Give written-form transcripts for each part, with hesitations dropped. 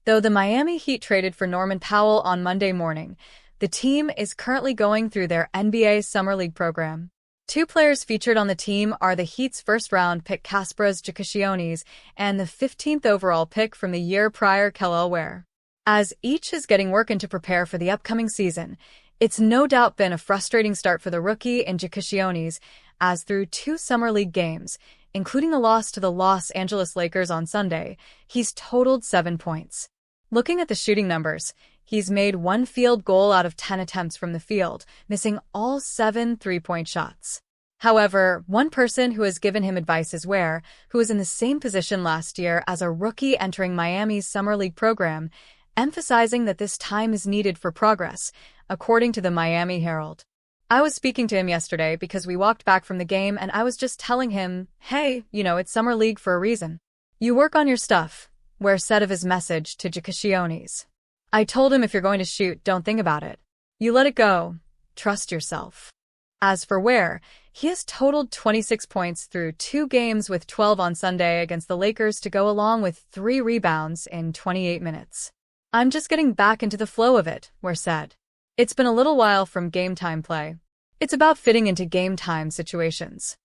Though the Miami Heat traded for Norman Powell on Monday morning, the team is currently going through their NBA Summer League program. Two players featured on the team are the Heat's first-round pick Kasparas Giannis and the 15th overall pick from the year prior Kel'el Ware. As each is getting work in to prepare for the upcoming season, it's no doubt been a frustrating start for the rookie in Giannis, as through two Summer League games, including a loss to the Los Angeles Lakers on Sunday, he's totaled 7 points. Looking at the shooting numbers, he's made one field goal out of 10 attempts from the field, missing all 7 three-point shots. However, one person who has given him advice is Ware, who was in the same position last year as a rookie entering Miami's Summer League program, emphasizing that this time is needed for progress, according to the Miami Herald. I was speaking to him yesterday because we walked back from the game and I was just telling him, hey, it's Summer League for a reason. You work on your stuff, Ware said of his message to Giannis. I told him if you're going to shoot, don't think about it. You let it go. Trust yourself. As for Ware, he has totaled 26 points through 2 games with 12 on Sunday against the Lakers to go along with 3 rebounds in 28 minutes. I'm just getting back into the flow of it, Ware said. It's been a little while from game-time play. It's about fitting into game-time situations.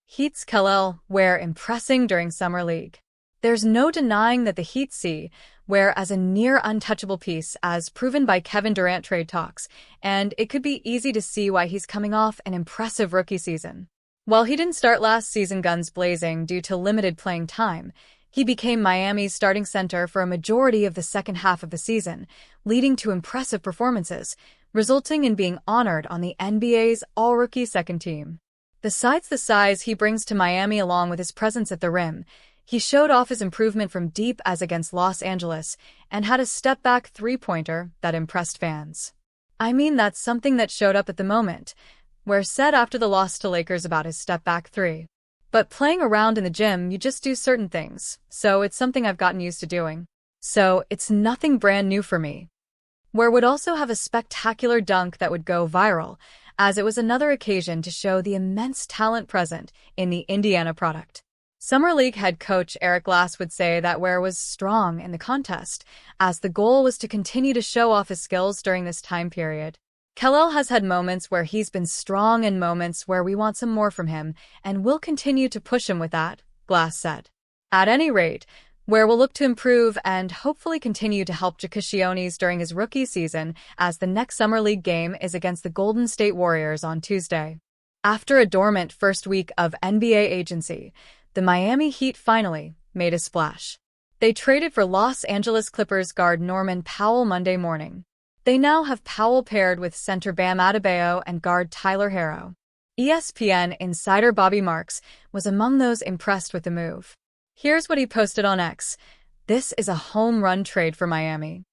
Heat's Kel'el Ware impressing during Summer League. There's no denying that the Heat see Ware as a near-untouchable piece as proven by Kevin Durant trade talks, and it could be easy to see why he's coming off an impressive rookie season. While he didn't start last season guns blazing due to limited playing time, he became Miami's starting center for a majority of the second half of the season, leading to impressive performances, resulting in being honored on the NBA's all-rookie second team. Besides the size he brings to Miami along with his presence at the rim, he showed off his improvement from deep as against Los Angeles and had a step-back three-pointer that impressed fans. I mean, that's something that showed up at the moment, Ware said after the loss to Lakers about his step-back three. But playing around in the gym, you just do certain things, so it's something I've gotten used to doing. So it's nothing brand new for me. Ware would also have a spectacular dunk that would go viral, as it was another occasion to show the immense talent present in the Indiana product. Summer League head coach Eric Glass would say that Ware was strong in the contest, as the goal was to continue to show off his skills during this time period. Kel'el has had moments where he's been strong and moments where we want some more from him, and we'll continue to push him with that, Glass said. At any rate, Ware will look to improve and hopefully continue to help Giannis during his rookie season, as the next Summer League game is against the Golden State Warriors on Tuesday. After a dormant first week of NBA agency, the Miami Heat finally made a splash. They traded for Los Angeles Clippers guard Norman Powell Monday morning. They now have Powell paired with center Bam Adebayo and guard Tyler Herro. ESPN insider Bobby Marks was among those impressed with the move. Here's what he posted on X. This is a home run trade for Miami.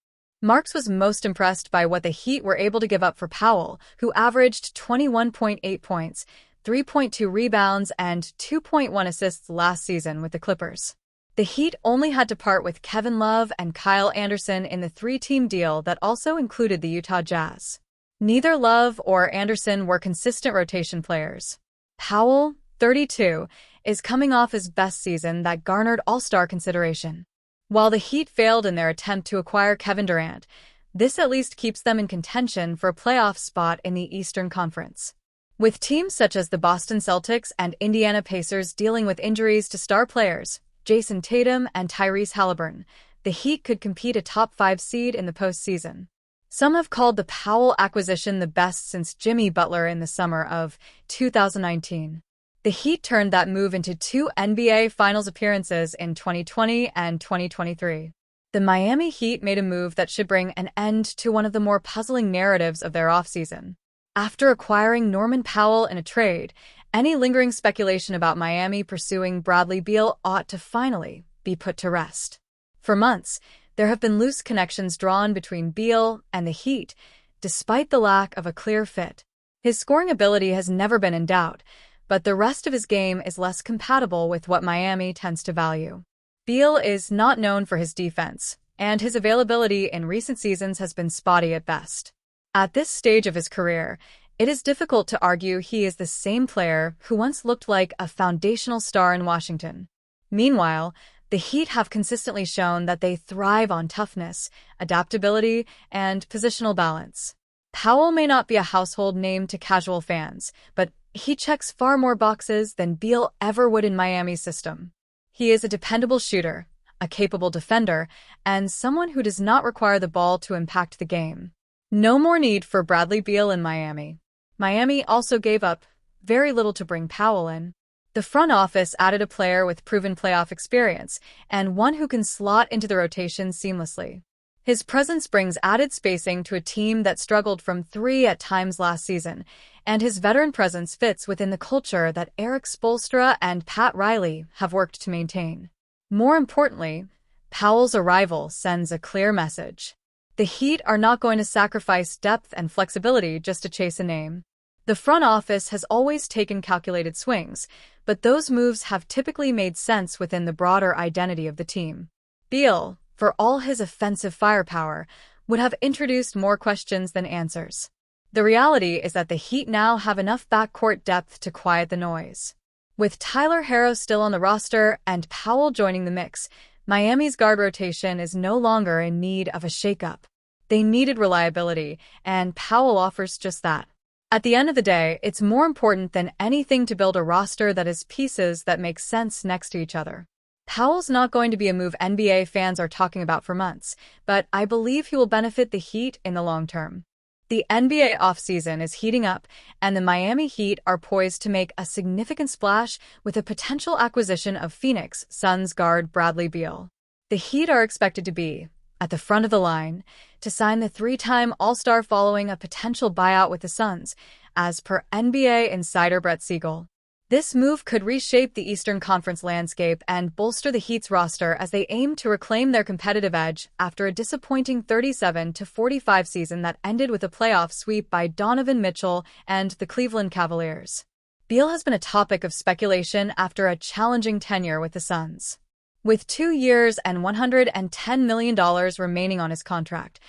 Marks was most impressed by what the Heat were able to give up for Powell, who averaged 21.8 points, 3.2 rebounds, and 2.1 assists last season with the Clippers. The Heat only had to part with Kevin Love and Kyle Anderson in the 3-team deal that also included the Utah Jazz. Neither Love or Anderson were consistent rotation players. Powell, 32, is coming off his best season that garnered All-Star consideration. While the Heat failed in their attempt to acquire Kevin Durant, this at least keeps them in contention for a playoff spot in the Eastern Conference. With teams such as the Boston Celtics and Indiana Pacers dealing with injuries to star players, Jason Tatum and Tyrese Halliburton, the Heat could compete a top 5 seed in the postseason. Some have called the Powell acquisition the best since Jimmy Butler in the summer of 2019. The Heat turned that move into 2 NBA Finals appearances in 2020 and 2023. The Miami Heat made a move that should bring an end to one of the more puzzling narratives of their offseason. After acquiring Norman Powell in a trade, any lingering speculation about Miami pursuing Bradley Beal ought to finally be put to rest. For months, there have been loose connections drawn between Beal and the Heat, despite the lack of a clear fit. His scoring ability has never been in doubt, but the rest of his game is less compatible with what Miami tends to value. Beal is not known for his defense, and his availability in recent seasons has been spotty at best. At this stage of his career, it is difficult to argue he is the same player who once looked like a foundational star in Washington. Meanwhile, The Heat have consistently shown that they thrive on toughness, adaptability, and positional balance. Powell may not be a household name to casual fans, but he checks far more boxes than Beal ever would in Miami's system. He is a dependable shooter, a capable defender, and someone who does not require the ball to impact the game. No more need for Bradley Beal in Miami. Miami also gave up very little to bring Powell in. The front office added a player with proven playoff experience and one who can slot into the rotation seamlessly. His presence brings added spacing to a team that struggled from three at times last season, and his veteran presence fits within the culture that Eric Spoelstra and Pat Riley have worked to maintain. More importantly, Powell's arrival sends a clear message. The Heat are not going to sacrifice depth and flexibility just to chase a name. The front office has always taken calculated swings, but those moves have typically made sense within the broader identity of the team. Beal, for all his offensive firepower, would have introduced more questions than answers. The reality is that the Heat now have enough backcourt depth to quiet the noise. With Tyler Herro still on the roster and Powell joining the mix, Miami's guard rotation is no longer in need of a shakeup. They needed reliability, and Powell offers just that. At the end of the day, it's more important than anything to build a roster that has pieces that make sense next to each other. Powell's not going to be a move NBA fans are talking about for months, but I believe he will benefit the Heat in the long term. The NBA offseason is heating up, and the Miami Heat are poised to make a significant splash with a potential acquisition of Phoenix Suns guard Bradley Beal. The Heat are expected to be at the front of the line to sign the three-time All-Star following a potential buyout with the Suns, as per NBA insider Brett Siegel. This move could reshape the Eastern Conference landscape and bolster the Heat's roster as they aim to reclaim their competitive edge after a disappointing 37-45 season that ended with a playoff sweep by Donovan Mitchell and the Cleveland Cavaliers. Beal has been a topic of speculation after a challenging tenure with the Suns. With 2 years and $110 million remaining on his contract,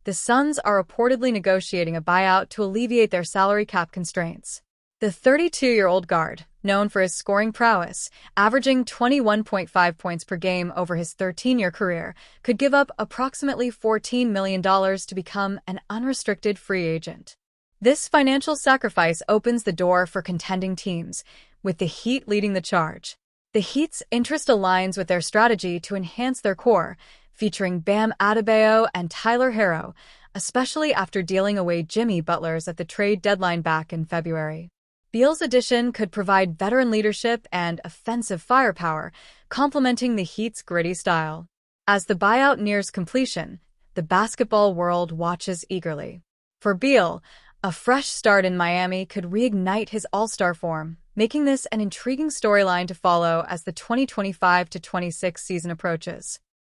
the Suns are reportedly negotiating a buyout to alleviate their salary cap constraints. The 32-year-old guard, known for his scoring prowess, averaging 21.5 points per game over his 13-year career, could give up approximately $14 million to become an unrestricted free agent. This financial sacrifice opens the door for contending teams, with the Heat leading the charge. The Heat's interest aligns with their strategy to enhance their core, featuring Bam Adebayo and Tyler Herro, especially after dealing away Jimmy Butler's at the trade deadline back in February. Beal's addition could provide veteran leadership and offensive firepower, complementing the Heat's gritty style. As the buyout nears completion, the basketball world watches eagerly. For Beal, a fresh start in Miami could reignite his all-star form, making this an intriguing storyline to follow as the 2025-26 season approaches.